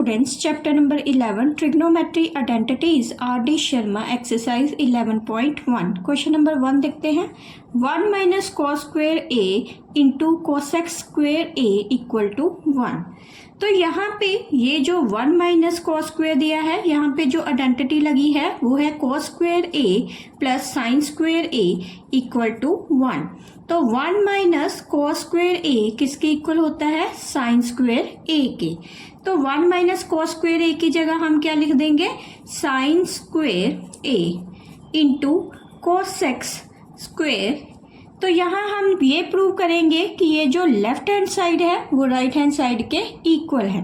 Students, chapter number 11, trigonometry identities, R.D. Sharma, exercise 11.1. Question number 1 देखते हैं. 1 minus cos square A into cosec square A equal to 1. तो यहाँ पे ये जो 1 माइनस कॉस स्क्वेयर दिया है, यहाँ पे जो आइडेंटिटी लगी है वो है cos square A plus sine square A equal to 1. तो 1 माइनस कॉस स्क्वेयर ए किसके इक्वल होता है? साइन स्क्वेयर ए के. तो 1 माइनस कॉस स्क्वेयर ए की जगह हम क्या लिख देंगे? Sign square A into कोसेक्स square. तो यहाँ हम ये प्रूव करेंगे कि ये जो लेफ्ट हैंड साइड है वो राइट हैंड साइड के इक्वल है.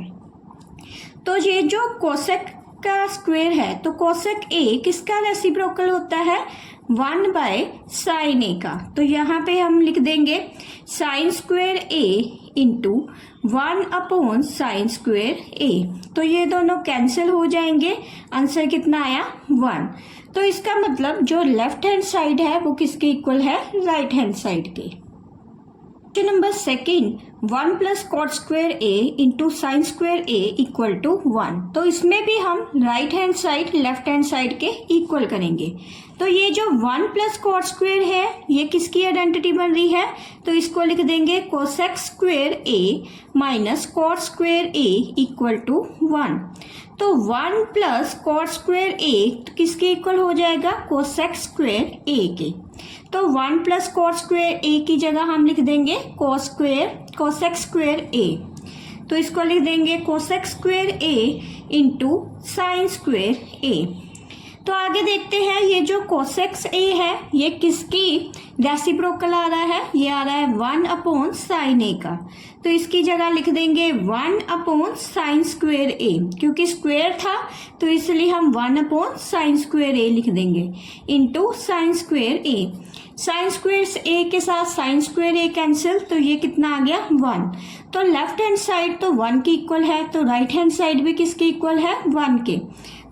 तो ये जो कोसेक का स्क्वेयर है, तो कोसेक ए किसका रेसिप्रोकल होता है? 1 बाय साइन ए का. तो यहाँ पे हम लिख देंगे sign square A into 1 upon sine square ए. तो ये दोनों कैंसिल हो जाएंगे. आंसर कितना आया? 1. तो इसका मतलब जो लेफ्ट हैंड साइड है वो किसके इक्वल है? राइट हैंड साइड के. Question number 2, 1 plus cot square A into sine square A equal to 1. तो इसमें भी हम right hand side left hand side के इक्वल करेंगे. तो ये जो 1 प्लस कॉट स्क्वेयर है ये किसकी आइडेंटिटी बन रही है? तो इसको लिख देंगे cosec square A minus cot square A equal to 1. तो 1 प्लस कॉट स्क्वेयर ए किसके इक्वल हो जाएगा? कोसेक स्क्वेयर ए के. तो 1 प्लस कॉट स्क्वेयर ए की जगह हम लिख देंगे कोसेक स्क्वेयर ए. तो इसको लिख देंगे cosec square A into sine square ए. तो आगे देखते हैं ये जो कोसेक्स ए है ये किसकी रेसिप्रोकल आ रहा है? ये आ रहा है 1 अपॉन साइन ए का. तो इसकी जगह लिख देंगे 1 अपॉन साइन स्क्वेयर ए. क्योंकि स्क्वेयर था तो इसलिए हम 1 अपॉन साइन स्क्वेयर ए लिख देंगे इंटू साइन स्क्वेयर ए. साइन स्क्वेयर ए के साथ साइन स्क्वेयर ए कैंसिल, तो ये कितना आ गया? 1. तो लेफ्ट हैंड साइड तो 1 की इक्वल है, तो राइट हैंड साइड भी किसके इक्वल है? 1 के.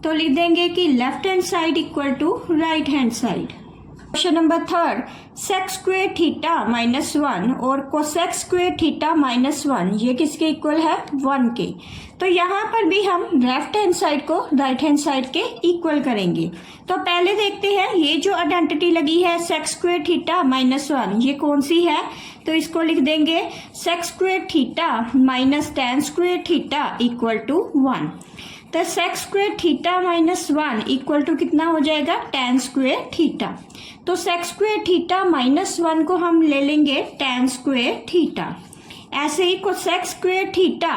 तो लिख देंगे कि left hand side equal to right hand side. Question number 3, sec square theta minus 1 और कोसेक स्क्वेयर थीटा माइनस 1 ये किसके इक्वल है? 1 के. तो यहाँ पर भी हम लेफ्ट हैंड साइड को राइट हैंड साइड के इक्वल करेंगे. तो पहले देखते हैं ये जो आइडेंटिटी लगी है सेक स्क्वेयर थीटा माइनस 1 ये कौन सी है? तो इसको लिख देंगे sec square theta minus tan square theta equal to 1. तो sec square theta minus 1 equal to कितना हो जाएगा? Tan square theta. तो सेक स्क्वेयर थीटा माइनस 1 को हम ले लेंगे टेन स्क्वेयर थीटा. ऐसे ही कोसेक स्क्वेयर थीटा,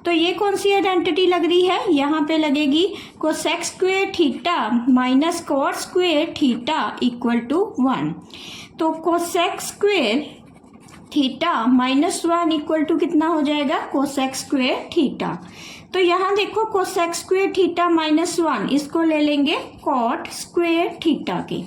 तो ये कौन सी आइडेंटिटी लग रही है? यहाँ पे लगेगी cosec square theta minus cot square theta equal to 1. तो cosec square theta minus 1 equal to कितना हो जाएगा? Cosec square theta. तो यहाँ देखो कोसेक स्क्वेयर थीटा माइनस 1 इसको ले लेंगे कॉट स्क्वेयर थीटा के.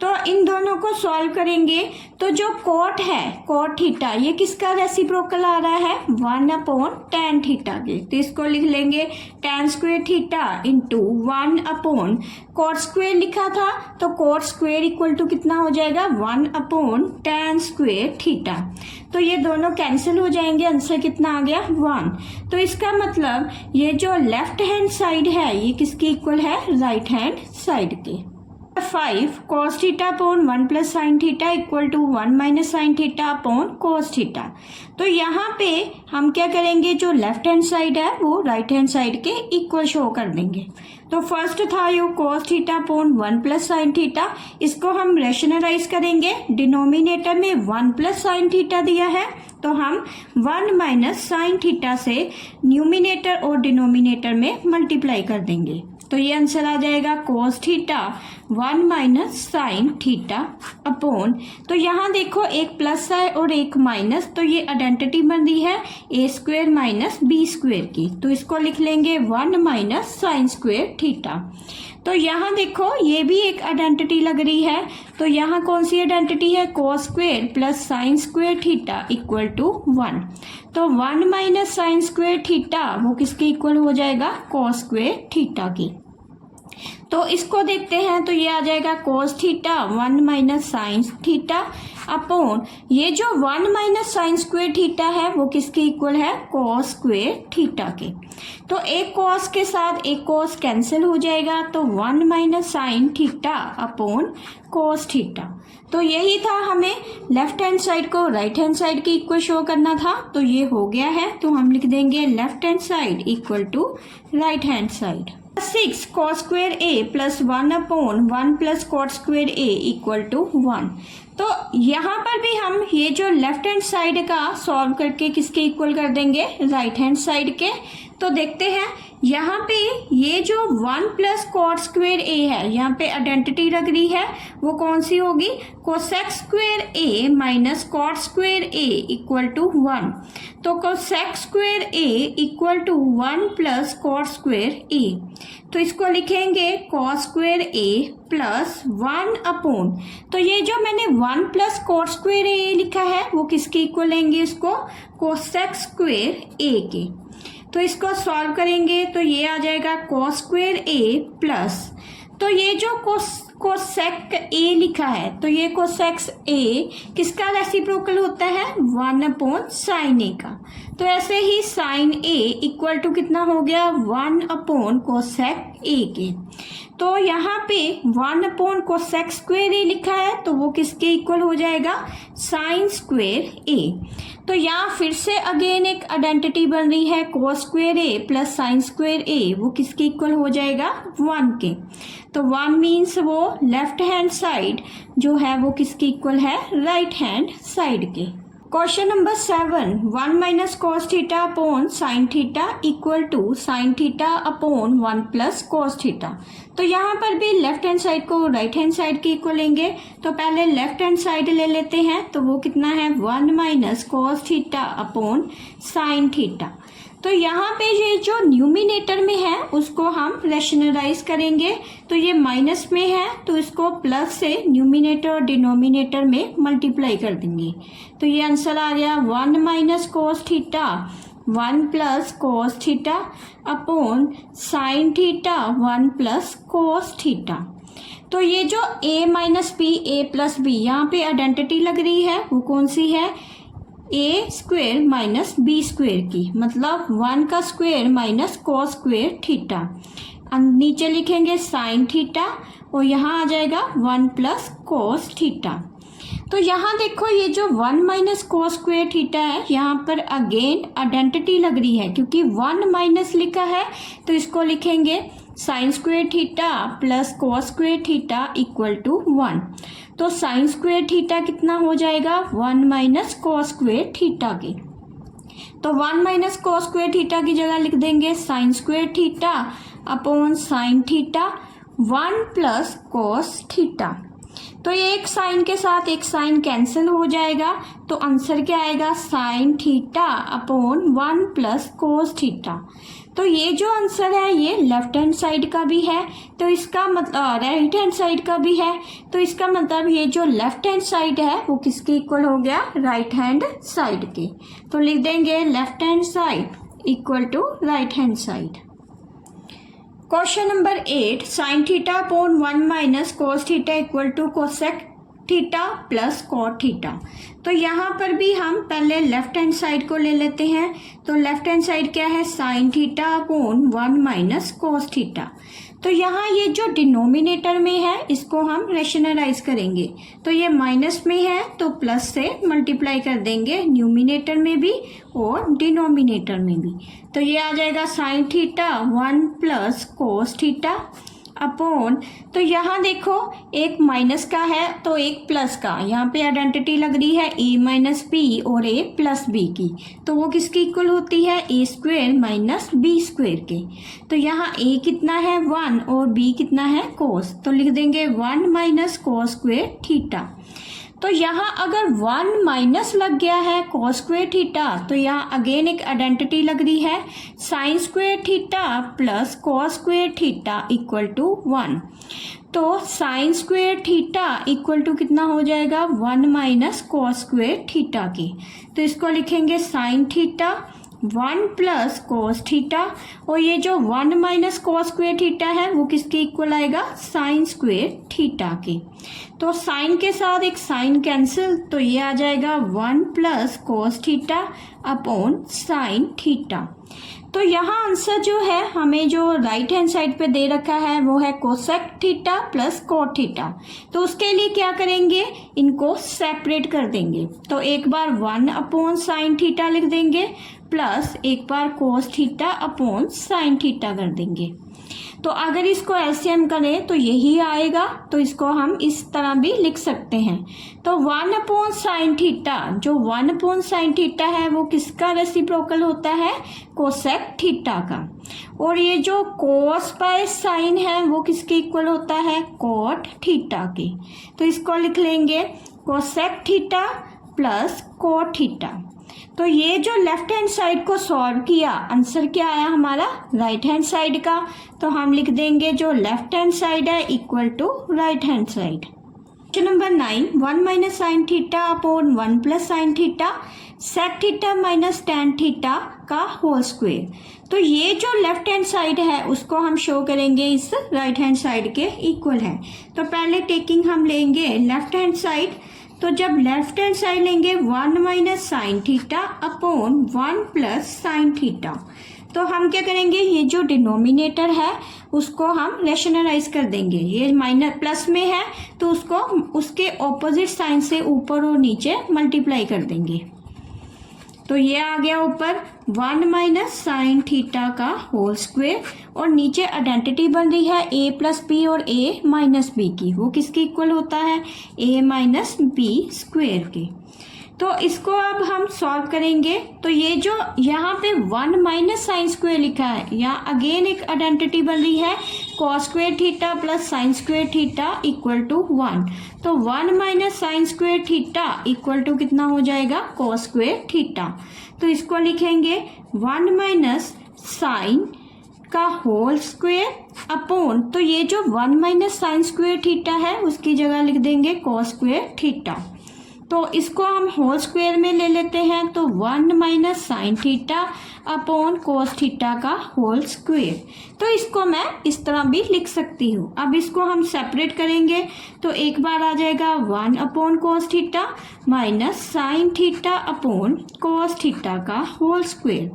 तो इन दोनों को सॉल्व करेंगे. तो जो कॉट है कॉट थीटा ये किसका रेसिप्रोकल आ रहा है? 1 अपॉन टेन थीटा के. तो इसको लिख लेंगे tan square theta into 1 upon cot square लिखा था तो कॉट स्क्वेयर इक्वल टू कितना हो जाएगा? 1 अपॉन टेन स्क्वेयर थीटा. तो ये दोनों कैंसिल हो जाएंगे. आंसर कितना आ गया? 1. तो इसका मतलब ये जो लेफ्ट हैंड साइड है ये किसकी इक्वल है? राइट हैंड साइड के. 5 cos theta upon 1 plus sine theta equal to 1 minus sine theta upon cos theta. तो यहाँ पे हम क्या करेंगे? जो लेफ्ट हैंड साइड है वो राइट हैंड साइड के इक्वल शो कर देंगे. तो फर्स्ट था यो cos theta upon 1 plus sine theta, इसको हम रेशनलाइज करेंगे. डिनोमिनेटर में 1 प्लस साइन थीटा दिया है तो हम 1 माइनस साइन थीटा से न्यूमिनेटर और डिनोमिनेटर में मल्टीप्लाई कर देंगे. तो ये आंसर आ जाएगा cos theta 1 minus sine theta upon. तो यहाँ देखो एक प्लस है और एक माइनस, तो ये आइडेंटिटी बन रही है ए स्क्वेयर माइनस बी स्क्वेयर की. तो इसको लिख लेंगे 1 माइनस साइन स्क्वेयर थीटा. तो यहाँ देखो ये भी एक आइडेंटिटी लग रही है. तो यहाँ कौन सी आइडेंटिटी है? cos square plus sine square theta equal to 1. तो 1 माइनस साइन स्क्वेयर थीटा वो किसके इक्वल हो जाएगा? cos स्क्वेयर थीटा की. तो इसको देखते हैं, तो ये आ जाएगा cos theta 1 minus sine theta upon ये जो 1 माइनस साइन स्क्वेयर थीटा है वो किसके इक्वल है, cos स्क्वेयर थीटा के। तो एक cos के साथ एक cos कैंसिल हो जाएगा, तो 1 minus sine theta upon cos theta. तो यही था, हमें लेफ्ट हैंड साइड को राइट हैंड साइड के इक्वल शो करना था, तो ये हो गया है। तो हम लिख देंगे left hand side equal to right hand side. 6 cos square a plus 1 upon 1 plus cot square a equal to 1। तो यहाँ पर भी हम ये जो लेफ्ट हैंड साइड का सॉल्व करके किसके इक्वल कर देंगे, राइट हैंड साइड के। तो देखते हैं यहाँ पे ये जो 1 प्लस cot स्क्वेयर a है, यहाँ पे आइडेंटिटी लग रही है, वो कौन सी होगी, cosec square a minus cot square a equal to 1। तो cosec square a equal to 1 plus cot square a। तो इसको लिखेंगे cos square a plus 1 upon, तो ये जो मैंने 1 प्लस cot स्क्वेयर a लिखा है वो किसके इक्वल लेंगे, इसको कोसेक स्क्वेयर a के। तो इसको सॉल्व करेंगे तो ये आ जाएगा cos स्क्वेयर a प्लस, तो ये जो कोसेक a लिखा है, तो ये कोसेक a किसका रेसिप्रोकल होता है, 1 अपॉन साइन a का। तो ऐसे ही साइन a इक्वल टू कितना हो गया, 1 अपॉन कोसेक a के। तो यहाँ पे 1 अपॉन कोसेक स्क्वेयर a लिखा है, तो वो किसके इक्वल हो जाएगा, साइन स्क्वेयर a। तो यहाँ फिर से अगेन एक आइडेंटिटी बन रही है, cos square a plus sine square a, वो किसके इक्वल हो जाएगा, 1 के। तो 1 मीन्स वो लेफ्ट हैंड साइड जो है वो किसके इक्वल है, राइट हैंड साइड के। Question number 7, 1 minus cos theta upon sine theta equal to sine theta upon 1 plus cos theta. तो यहाँ पर भी लेफ्ट हैंड साइड को राइट हैंड साइड के इक्वल लेंगे। तो पहले लेफ्ट हैंड साइड ले लेते हैं, तो वो कितना है, 1 minus cos theta upon sine theta. तो यहाँ पे ये जो न्यूमिनेटर में है उसको हम रैशनलाइज करेंगे, तो ये माइनस में है तो इसको प्लस से न्यूमिनेटर और डिनोमिनेटर में मल्टीप्लाई कर देंगे। तो ये आंसर आ गया 1 minus cos theta 1 plus cos theta upon sine theta 1 plus cos theta. तो ये जो a minus B A plus B यहाँ पे आइडेंटिटी लग रही है वो कौन सी है, ए स्क्वेयर माइनस बी स्क्वेयर की, मतलब 1 का square minus cos square theta. नीचे लिखेंगे साइन थीटा और यहाँ आ जाएगा 1 प्लस कॉस थीटा। तो यहाँ देखो ये जो 1 माइनस कॉस स्क्वेयर थीटा है यहाँ पर अगेन आइडेंटिटी लग रही है, क्योंकि 1 माइनस लिखा है तो इसको लिखेंगे sine square theta plus cos square theta equal to 1। तो साइन स्क्वेयर थीटा कितना हो जाएगा, 1 माइनस कॉस स्क्वेयर थीटा की। तो 1 माइनस कॉस स्क्वेयर थीटा की जगह लिख देंगे sign square theta upon sine theta 1 plus cos theta. तो ये एक साइन के साथ एक साइन कैंसिल हो जाएगा, तो आंसर क्या आएगा, sign theta upon 1 plus cos theta. तो ये जो आंसर है ये लेफ्ट हैंड साइड का भी है, तो इसका मतलब राइट हैंड साइड का भी है, तो इसका मतलब ये जो लेफ्ट हैंड साइड है वो किसके इक्वल हो गया, राइट हैंड साइड के। तो लिख देंगे left hand side equal to right hand side. Question number 8, sine theta upon 1 minus cos theta equal to cosec theta plus cot theta. तो यहाँ पर भी हम पहले लेफ्ट हैंड साइड को ले लेते हैं। तो लेफ्ट हैंड साइड क्या है, sign theta upon 1 minus cos theta. तो यहाँ ये जो डिनोमिनेटर में है इसको हम रैशनलाइज करेंगे, तो ये माइनस में है तो प्लस से मल्टीप्लाई कर देंगे न्यूमिनेटर में भी और डिनोमिनेटर में भी। तो ये आ जाएगा sign theta 1 plus cos theta upon, तो यहाँ देखो एक माइनस का है तो एक प्लस का, यहाँ पे आइडेंटिटी लग रही है a माइनस बी और a प्लस बी की, तो वो किसकी इक्वल होती है, a square minus B square के। तो यहाँ a कितना है 1 और b कितना है cos, तो लिख देंगे 1 माइनस कॉस स्क्वेयर थीटा। तो यहाँ अगर 1 माइनस लग गया है कॉस स्क्वेयर थीटा, तो यहाँ अगेन एक आइडेंटिटी लग रही है sine square theta plus cos square theta equal to 1। तो sine square theta equal to कितना हो जाएगा, 1 माइनस कॉस स्क्वेयर थीटा की। तो इसको लिखेंगे sign theta 1 plus cos theta, और ये जो 1 माइनस कोस स्क्वेयर थीटा है वो किसके इक्वल आएगा, साइन स्क्वेयर थीटा के। तो साइन के साथ एक साइन कैंसिल, तो ये आ जाएगा 1 plus cos theta upon sine theta. तो यहाँ आंसर जो है हमें जो राइट हैंड साइड पे दे रखा है वो है cosec theta plus cot theta. तो उसके लिए क्या करेंगे, इनको सेपरेट कर देंगे। तो एक बार 1 अपॉन साइन थीटा लिख देंगे प्लस एक बार cos theta upon sine theta कर देंगे। तो अगर इसको एलसीएम करें तो यही आएगा, तो इसको हम इस तरह भी लिख सकते हैं। तो 1 अपॉन साइन थीटा, जो 1 अपॉन साइन थीटा है वो किसका रेसिप्रोकल होता है, कोसेक थीटा का। और ये जो कोस बाय साइन है वो किसके इक्वल होता है, कोट थीटा के। तो इसको लिख लेंगे cosec theta plus cot theta. तो ये जो लेफ्ट हैंड साइड को सॉल्व किया, आंसर क्या आया हमारा, राइट हैंड साइड का। तो हम लिख देंगे जो लेफ्ट हैंड साइड है equal to right hand side. Question number 9, 1 minus sine theta upon 1 plus sine theta sec theta minus tan theta का होल स्क्वेयर। तो ये जो लेफ्ट हैंड साइड है उसको हम शो करेंगे इस राइट हैंड साइड के इक्वल है। तो पहले टेकिंग हम लेंगे लेफ्ट हैंड साइड। तो जब लेफ्ट हैंड साइड लेंगे 1 minus sine theta upon 1 plus sine theta, तो हम क्या करेंगे, ये जो डिनोमिनेटर है उसको हम रेशनलाइज कर देंगे। ये माइनस प्लस में है तो उसको उसके ऑपोजिट साइन से ऊपर और नीचे मल्टीप्लाई कर देंगे। तो ये आ गया ऊपर 1 माइनस साइन थीटा का होल स्क्वेयर, और नीचे आइडेंटिटी बन रही है a प्लस बी और a माइनस बी की। वो किसके इक्वल होता है, a माइनस बी स्क्वेयर के। तो इसको अब हम सॉल्व करेंगे। तो ये जो यहाँ पे 1 माइनस साइन स्क्वेयर लिखा है, यहाँ अगेन एक आइडेंटिटी बन रही है cos square theta plus sine square theta equal to 1। तो 1 minus sine square theta equal to कितना हो जाएगा, कॉस स्क्वेयर थीटा। तो इसको लिखेंगे 1 माइनस साइन का होल स्क्वेयर अपॉन, तो ये जो 1 माइनस साइन स्क्वेयर थीटा है उसकी जगह लिख देंगे कॉस स्क्वेयर थीटा। तो इसको हम होल स्क्वेयर में ले लेते हैं, तो 1 minus sine theta upon cos theta का होल स्क्वेयर। तो इसको मैं इस तरह भी लिख सकती हूँ। अब इसको हम सेपरेट करेंगे तो एक बार आ जाएगा 1 upon cos theta minus sine theta upon cos theta का होल स्क्वेयर।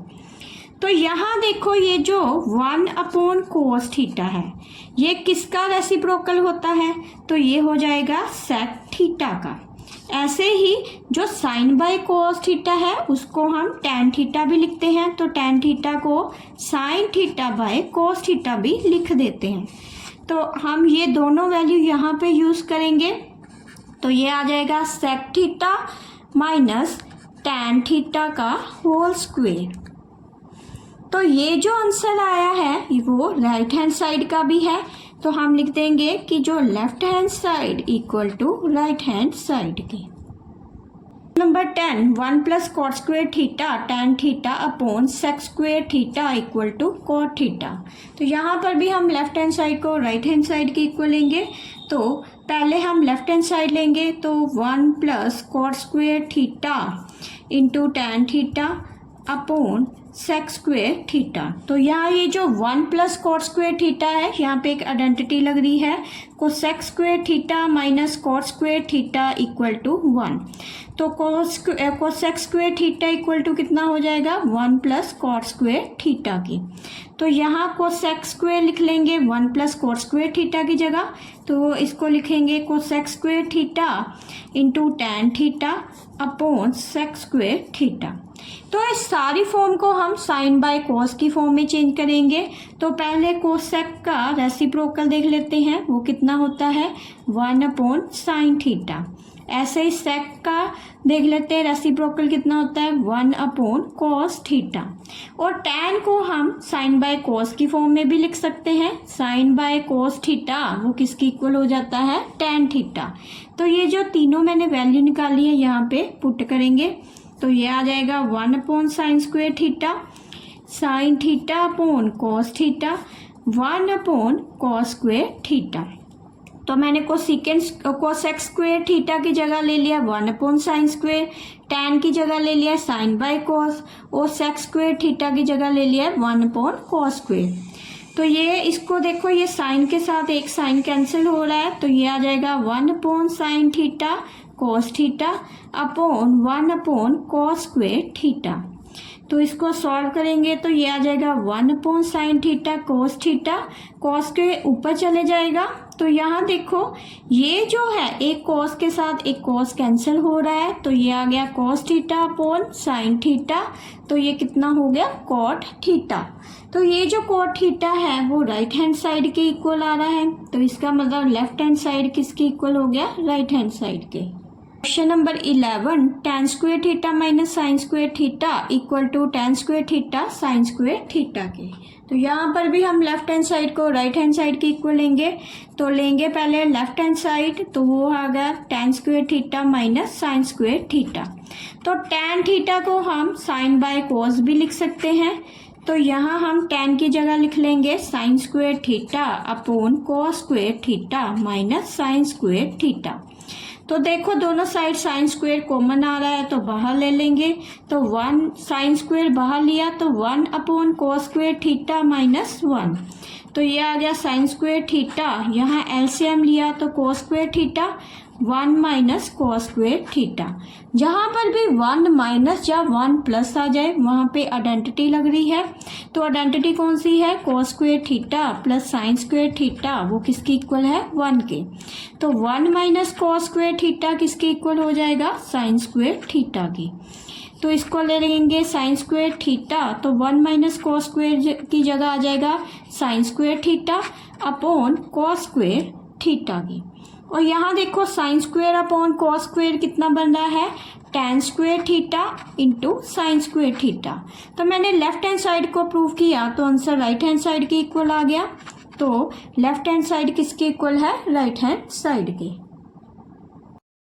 तो यहाँ देखो ये जो 1 अपॉन कोस थीटा है ये किसका रेसिप्रोकल होता है, तो ये हो जाएगा सेक थीटा का। ऐसे ही जो साइन बाय कोस थीटा है उसको हम टेन थीटा भी लिखते हैं, तो टेन थीटा को sine theta by cos theta भी लिख देते हैं। तो हम ये दोनों वैल्यू यहाँ पे यूज करेंगे, तो ये आ जाएगा sec theta minus tan theta का होल स्क्वेयर। तो ये जो आंसर आया है वो राइट हैंड साइड का भी है, तो हम लिख देंगे कि जो left hand side equal to right hand side की। Number 10, 1 plus cot square theta tan theta upon sec square theta equal to cot theta. तो यहाँ पर भी हम लेफ्ट हैंड साइड को राइट हैंड साइड के इक्वल लेंगे। तो पहले हम लेफ्ट हैंड साइड लेंगे, तो 1 plus cot square theta into tan theta upon sec square theta. तो यहाँ ये जो 1 प्लस कॉट स्क्वेयर थीटा है यहाँ पे एक आइडेंटिटी लग रही है cosec square theta minus cot square theta equal to 1। तो cosec square theta equal to कितना हो जाएगा, 1 प्लस कॉट स्क्वेयर थीटा की। तो यहाँ कोसेक स्क्वेयर लिख लेंगे 1 प्लस कॉट स्क्वेयर थीटा की जगह, तो इसको लिखेंगे cosec square theta into tan theta upon sec square theta. तो इस सारी फॉर्म को हम साइन बाय कॉस की फॉर्म में चेंज करेंगे। तो पहले कोसेक का रेसिप्रोकल देख लेते हैं, वो कितना होता है 1 अपॉन साइन थीटा। ऐसे ही सेक का देख लेते हैं रेसिप्रोकल कितना होता है 1 अपॉन कॉस थीटा। और टेन को हम साइन बाय कॉस की फॉर्म में भी लिख सकते हैं, साइन बाय कॉस थीटा वो किसकी इक्वल हो जाता है टेन थीटा। तो ये जो तीनों मैंने वैल्यू निकाली है यहाँ पे पुट करेंगे, तो ये आ जाएगा 1 upon sine square theta sine theta upon cos theta 1 upon cos square theta. तो मैंने कोसेक स्क्वेयर थीटा की जगह ले लिया 1/sin², tan की जगह ले लिया sin/cos और sec स्क्वेयर थीटा की जगह ले लिया 1/cos²। तो ये इसको देखो, ये साइन के साथ एक साइन कैंसिल हो रहा है, तो ये आ जाएगा 1/sin theta cos theta upon 1/cos² theta. तो इसको सॉल्व करेंगे तो ये आ जाएगा 1/sin theta cos theta, cos के ऊपर चले जाएगा। तो यहाँ देखो ये जो है एक cos के साथ एक cos कैंसिल हो रहा है, तो ये आ गया cos theta upon sin theta, तो ये कितना हो गया cot थीटा। तो ये जो cot थीटा है वो राइट हैंड साइड के इक्वल आ रहा है, तो इसका मतलब लेफ्ट हैंड साइड किसके इक्वल हो गया, राइट हैंड साइड के। Question number 11, tan² theta minus sin² theta equal to tan² theta sin² theta के। तो यहाँ पर भी हम लेफ्ट हैंड साइड को राइट हैंड साइड के इक्वल लेंगे, तो लेंगे पहले लेफ्ट हैंड साइड, तो वो आ गया tan² theta minus sin² theta. तो tan थीटा को हम sin/cos भी लिख सकते हैं, तो यहाँ हम tan की जगह लिख लेंगे sin² theta upon cos² theta minus sin² theta. तो देखो दोनों साइड sin² कॉमन आ रहा है तो बाहर ले लेंगे, तो 1 sin² बाहर लिया तो 1/cos² थीटा माइनस 1, तो ये आ गया sin² थीटा, यहाँ एलसीएम लिया तो cos² theta 1 minus cos² theta. जहाँ पर भी 1 माइनस या 1 प्लस आ जाए वहाँ पे आइडेंटिटी लग रही है, तो आइडेंटिटी कौन सी है, cos² theta plus sin² theta, वो किसकी इक्वल है 1 के। तो 1 माइनस cos² थीटा किसके इक्वल हो जाएगा, sin² थीटा की। तो इसको ले लेंगे sin² थीटा, तो 1 माइनस cos² की जगह आ जाएगा sin² theta upon cos² theta की। और यहाँ देखो sin² अपॉन cos² कितना बन रहा है, tan² theta into sin² theta. तो मैंने लेफ्ट हैंड साइड को प्रूव किया तो आंसर राइट हैंड साइड के इक्वल आ गया। तो लेफ्ट हैंड साइड किसके इक्वल है, राइट हैंड साइड के।